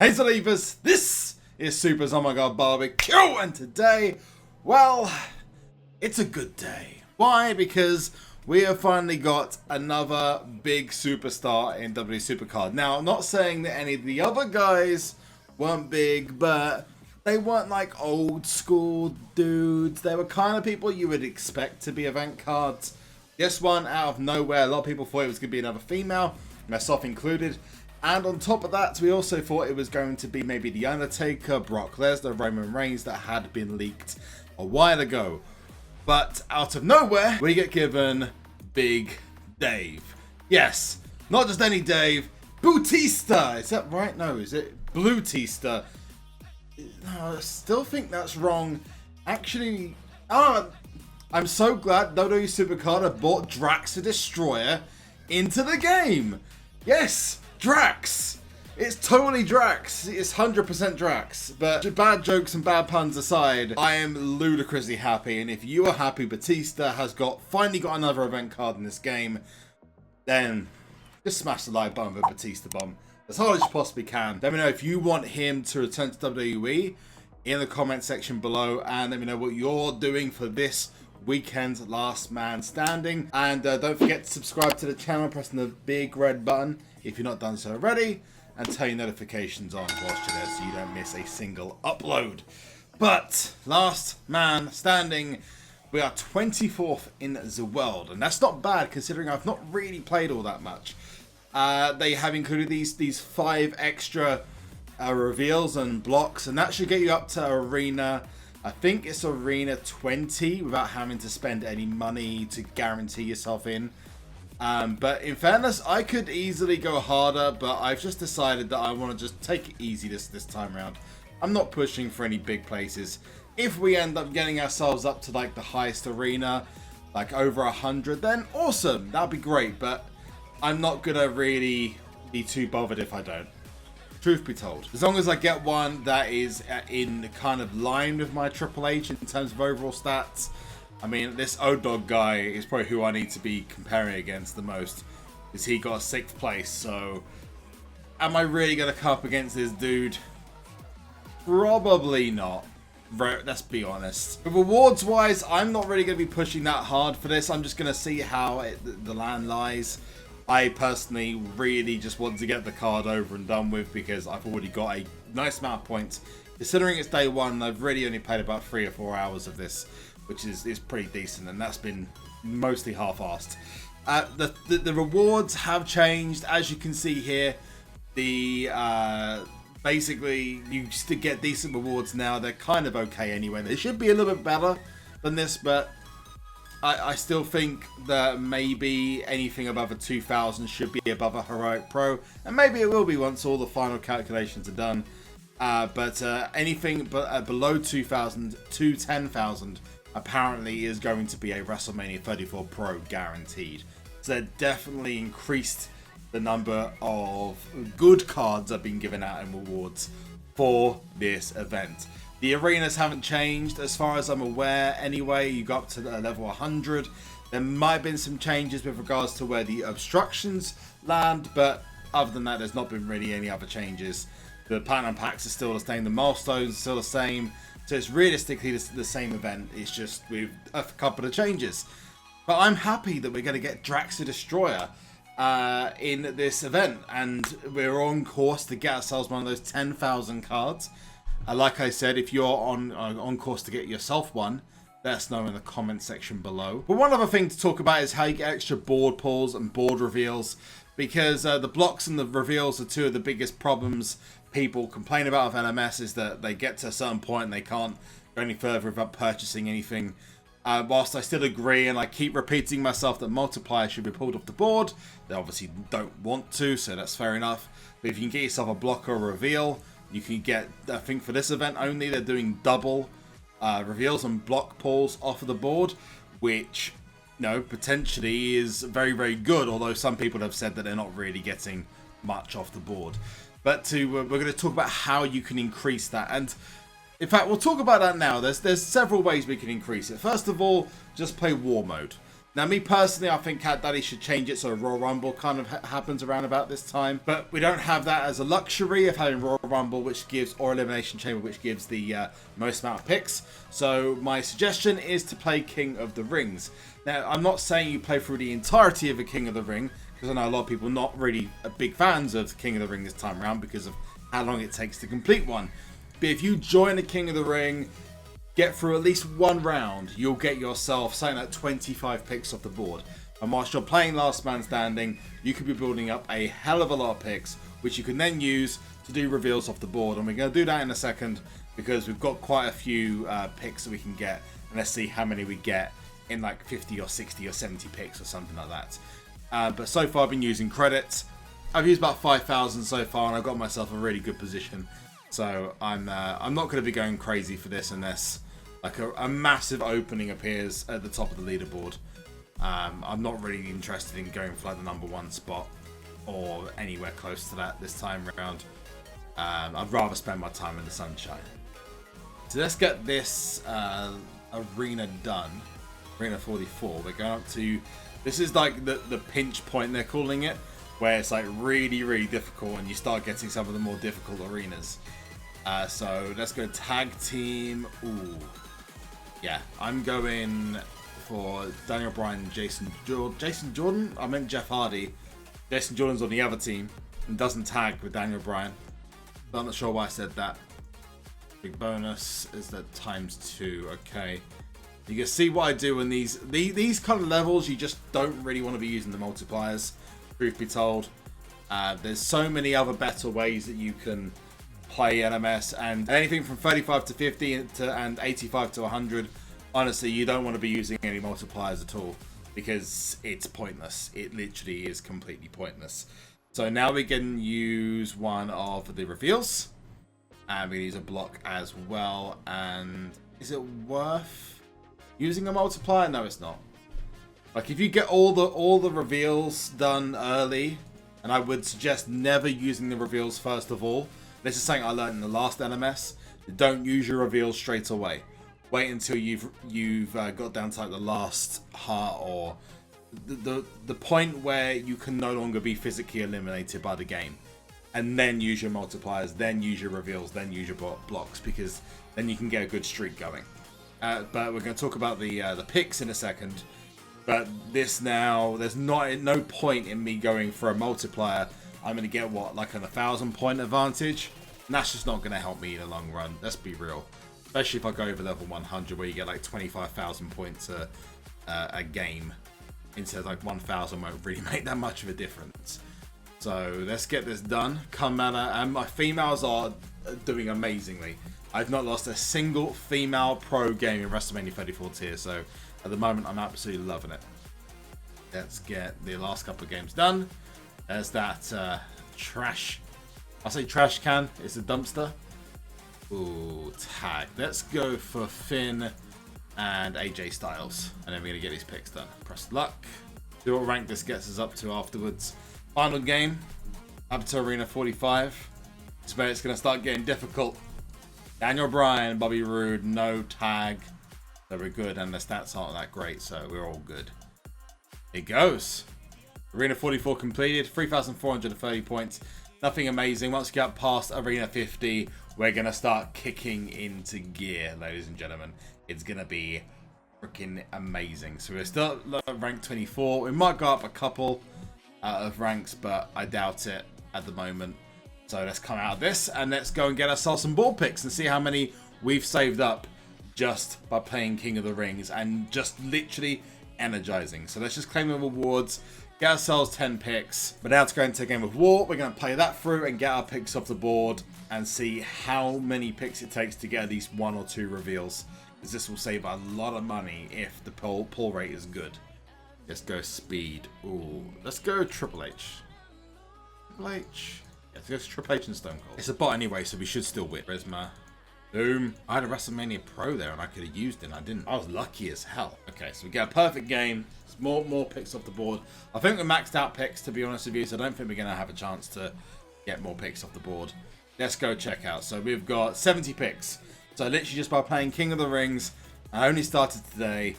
Hey Believers, this is SuperZOMGBBQ, and today, well, it's a good day. Why? Because we have finally got another big superstar in WWE SuperCard. Now, I'm not saying that any of the other guys weren't big, but they weren't like old school dudes. They were kind of people you would expect to be event cards. This one, out of nowhere, a lot of people thought it was going to be another female, myself included. And on top of that, we also thought it was going to be maybe The Undertaker, Brock Lesnar, Roman Reigns that had been leaked a while ago. But out of nowhere, we get given Big Dave. Yes, not just any Dave, Batista. Is that right? No, is it Batista? No, I still think that's wrong. Actually, I'm so glad WWE SuperCard have brought Drax the Destroyer into the game. Yes. Drax! It's totally Drax. It's 100% Drax. But bad jokes and bad puns aside, I am ludicrously happy. And if you are happy Batista has finally got another event card in this game, then just smash the like button with Batista bomb as hard as you possibly can. Let me know if you want him to return to WWE in the comment section below. And let me know what you're doing for this weekend's Last Man Standing. And don't forget to subscribe to the channel, pressing the big red button if you're not done so already, and turn your notifications on whilst you're there so you don't miss a single upload. But Last Man Standing, we are 24th in the world, and that's not bad considering I've not really played all that much. They have included these 5 extra reveals and blocks, and that should get you up to arena, I think it's arena 20 without having to spend any money to guarantee yourself in. But in fairness, I could easily go harder, but I've just decided that I want to just take it easy this time around. I'm not pushing for any big places. If we end up getting ourselves up to like the highest arena, like over 100, then awesome, that'd be great, but I'm not gonna really be too bothered if I don't. Truth be told, as long as I get one that is in kind of line with my Triple H in terms of overall stats. I mean, this O-Dog guy is probably who I need to be comparing against the most, because he got 6th place, so am I really going to come up against this dude? Probably not. Let's be honest. But rewards-wise, I'm not really going to be pushing that hard for this. I'm just going to see how the land lies. I personally really just want to get the card over and done with, because I've already got a nice amount of points. Considering it's day 1, I've really only played about 3 or 4 hours of this, which is pretty decent, and that's been mostly half-assed. The rewards have changed, as you can see here. Basically, you still get decent rewards now. They're kind of okay anyway. They should be a little bit better than this, but I still think that maybe anything above a 2,000 should be above a Heroic Pro, and maybe it will be once all the final calculations are done. But anything below 2,000 to 10,000 apparently is going to be a WrestleMania 34 Pro guaranteed. So they definitely increased the number of good cards that have been given out in rewards for this event. The arenas haven't changed as far as I'm aware anyway. You got up to level 100. There might have been some changes with regards to where the obstructions land, but other than that, there's not been really any other changes. The Platinum Packs are still the same, the milestones are still the same. So it's realistically the same event, it's just with a couple of changes. But I'm happy that we're going to get Drax the Destroyer in this event, and we're on course to get ourselves one of those 10,000 cards. Like I said, if you're on course to get yourself one, let us know in the comment section below. But one other thing to talk about is how you get extra board pulls and board reveals, because the blocks and the reveals are 2 of the biggest problems people complain about of LMS, is that they get to a certain point and they can't go any further without purchasing anything. Whilst I still agree, and I keep repeating myself, that multipliers should be pulled off the board, they obviously don't want to, so that's fair enough. But if you can get yourself a block or a reveal, you can get, I think for this event only, they're doing double reveals and block pulls off of the board, which, you know, potentially is very, very good, although some people have said that they're not really getting much off the board. But we're going to talk about how you can increase that, and in fact, we'll talk about that now. There's several ways we can increase it. First of all, just play War Mode. Now, me personally, I think Cat Daddy should change it so Royal Rumble kind of happens around about this time. But we don't have that as a luxury of having Royal Rumble, which gives, or Elimination Chamber, which gives the most amount of picks. So my suggestion is to play King of the Rings. Now, I'm not saying you play through the entirety of a King of the Ring, because I know a lot of people not really big fans of King of the Ring this time around because of how long it takes to complete one. But if you join a King of the Ring, get through at least one round, you'll get yourself something like 25 picks off the board. And whilst you're playing Last Man Standing, you could be building up a hell of a lot of picks, which you can then use to do reveals off the board. And we're going to do that in a second because we've got quite a few picks that we can get. And let's see how many we get in like 50 or 60 or 70 picks or something like that. But so far I've been using credits. I've used about 5,000 so far and I've got myself a really good position. So I'm not going to be going crazy for this unless like a massive opening appears at the top of the leaderboard. I'm not really interested in going for like the #1 spot or anywhere close to that this time around. I'd rather spend my time in the sunshine. So let's get this arena done. Arena 44. We're going up to... This is like the pinch point they're calling it, where it's like really, really difficult and you start getting some of the more difficult arenas. So let's go tag team. Ooh. Yeah, I'm going for Daniel Bryan and Jason Jordan? I meant Jeff Hardy. Jason Jordan's on the other team and doesn't tag with Daniel Bryan. But I'm not sure why I said that. Big bonus is that ×2. Okay. You can see what I do in these kind of levels. You just don't really want to be using the multipliers, truth be told. There's so many other better ways that you can play LMS, and anything from 35 to 50 and 85 to 100, honestly you don't want to be using any multipliers at all because it's pointless. It literally is completely pointless. So now we can use one of the reveals and we can use a block as well. And is it worth using a multiplier? No, it's not. Like if you get all the reveals done early, and I would suggest never using the reveals first of all. This is something I learned in the last LMS. Don't use your reveals straight away. Wait until you've got down to like the last heart or the point where you can no longer be physically eliminated by the game, and then use your multipliers, then use your reveals, then use your blocks, because then you can get a good streak going. But we're going to talk about the picks in a second. But this now, there's no point in me going for a multiplier. I'm going to get what, like an 1,000 point advantage? And that's just not going to help me in the long run. Let's be real. Especially if I go over level 100 where you get like 25,000 points a game. Instead of like 1,000 won't really make that much of a difference. So let's get this done. Kamala and my females are doing amazingly. I've not lost a single female pro game in WrestleMania 34 tier. So at the moment I'm absolutely loving it. Let's get the last couple of games done. There's that trash. I say trash can. It's a dumpster. Ooh, tag. Let's go for Finn and AJ Styles. And then we're going to get these picks done. Press luck. See what rank this gets us up to afterwards. Final game. Up to Arena 45. It's where it's going to start getting difficult. Daniel Bryan, Bobby Roode, no tag. So we're good. And the stats aren't that great. So we're all good. It goes. Arena 44 completed, 3,430 points. Nothing amazing. Once we get past Arena 50, we're going to start kicking into gear, ladies and gentlemen. It's going to be freaking amazing. So we're still at rank 24. We might go up a couple of ranks, but I doubt it at the moment. So let's come out of this and let's go and get ourselves some board picks and see how many we've saved up just by playing King of the Rings and just literally energizing. So let's just claim the rewards. Get ourselves 10 picks. But now to go into a game of war, we're going to play that through and get our picks off the board and see how many picks it takes to get at least 1 or 2 reveals. Because this will save a lot of money if the pull rate is good. Let's go speed. Ooh, let's go Triple H. Triple H. Yeah, let's go Triple H and Stone Cold. It's a bot anyway, so we should still win. Charisma. Boom. I had a WrestleMania Pro there and I could have used it and I didn't. I was lucky as hell. Okay, so we get a perfect game. More picks off the board. I think we're maxed out picks, to be honest with you, so I don't think we're going to have a chance to get more picks off the board. Let's go check out. So we've got 70 picks. So literally just by playing King of the Rings, I only started today.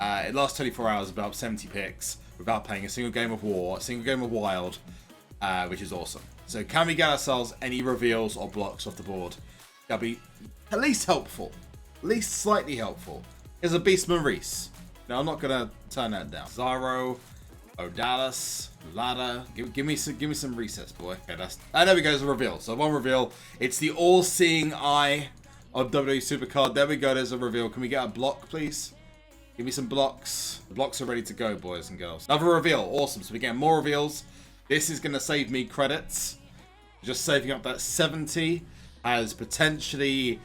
It lasts 24 hours, about 70 picks, without playing a single game of War, a single game of Wild, which is awesome. So can we get ourselves any reveals or blocks off the board? That'll be at least helpful. At least slightly helpful. Here's a Beastman Reese. Now, I'm not going to turn that down. Zaro, Odalis, Ladder. Give me some recess, boy. Okay, there we go. There's a reveal. So one reveal. It's the all-seeing eye of WWE SuperCard. There we go. There's a reveal. Can we get a block, please? Give me some blocks. The blocks are ready to go, boys and girls. Another reveal. Awesome. So we're getting more reveals. This is going to save me credits. Just saving up that 70 has potentially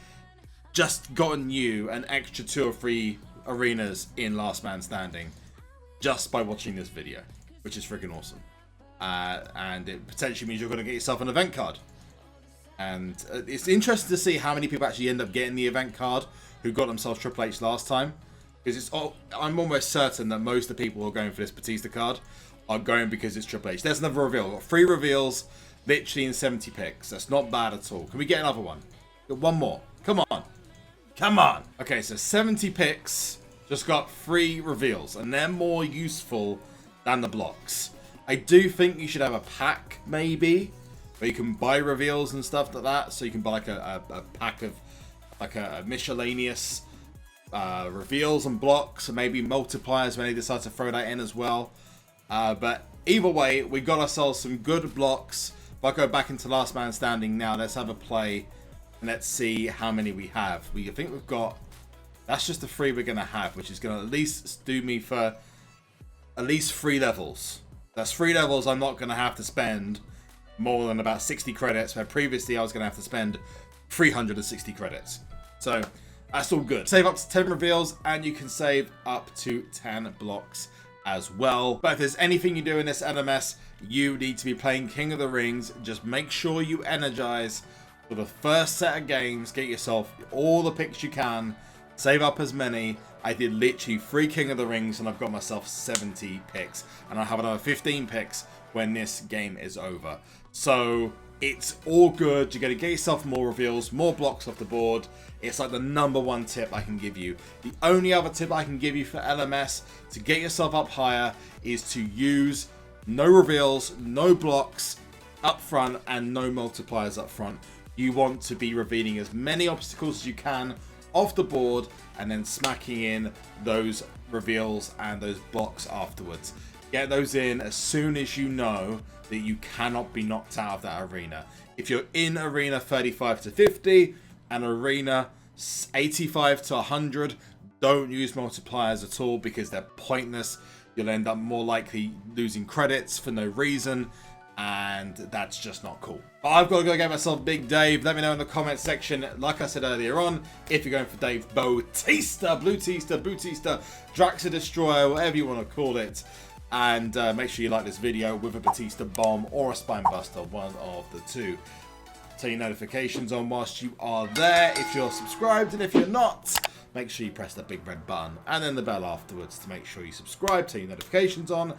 just gotten you an extra 2 or 3 arenas in Last Man Standing just by watching this video, which is freaking awesome. And it potentially means you're going to get yourself an event card. And it's interesting to see how many people actually end up getting the event card who got themselves Triple H last time. Because I'm almost certain that most of the people who are going for this Batista card are going because it's Triple H. There's another reveal. We've got 3 reveals, literally in 70 picks. That's not bad at all. Can we get another one? Get one more. Come on. Come on. Okay, so 70 picks. Just got 3 reveals. And they're more useful than the blocks. I do think you should have a pack, maybe, where you can buy reveals and stuff like that. So you can buy like a pack of like a miscellaneous reveals and blocks, and maybe multipliers when they decide to throw that in as well. But either way, we got ourselves some good blocks. If I go back into Last Man Standing now, let's have a play and let's see how many we have. I think we've got, that's just the 3 we're going to have, which is going to at least do me for at least 3 levels. That's 3 levels I'm not going to have to spend more than about 60 credits, where previously I was going to have to spend 360 credits. So that's all good. Save up to 10 reveals, and you can save up to 10 blocks as well. But if there's anything you do in this LMS, you need to be playing King of the Rings. Just make sure you energize for the first set of games. Get yourself all the picks you can. Save up as many. I did literally 3 King of the Rings, and I've got myself 70 picks. And I have another 15 picks when this game is over. So it's all good. You're going to get yourself more reveals, more blocks off the board. It's like the #1 tip I can give you. The only other tip I can give you for LMS to get yourself up higher is to use no reveals, no blocks up front, and no multipliers up front. You want to be revealing as many obstacles as you can off the board and then smacking in those reveals and those blocks afterwards. Get those in as soon as you know that you cannot be knocked out of that arena. If you're in arena 35 to 50 and arena 85 to 100, don't use multipliers at all because they're pointless. You'll end up more likely losing credits for no reason, and that's just not cool. But I've got to go get myself Big Dave. Let me know in the comment section, like I said earlier on, if you're going for Dave Batista, Batista, Draxa Destroyer, whatever you want to call it. And make sure you like this video with a Batista bomb or a spine buster, one of the 2. Turn your notifications on whilst you are there if you're subscribed, and if you're not, make sure you press that big red button and then the bell afterwards to make sure you subscribe, turn your notifications on.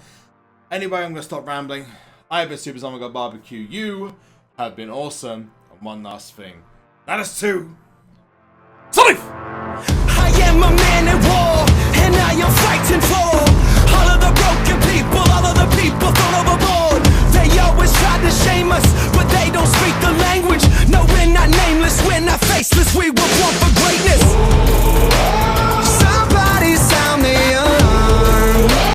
Anyway, I'm going to stop rambling. I have been SuperZombGBBQ. You have been awesome. And one last thing. That is 2. Solid! I am a man at war, and I am fighting for all of the broken people, all of the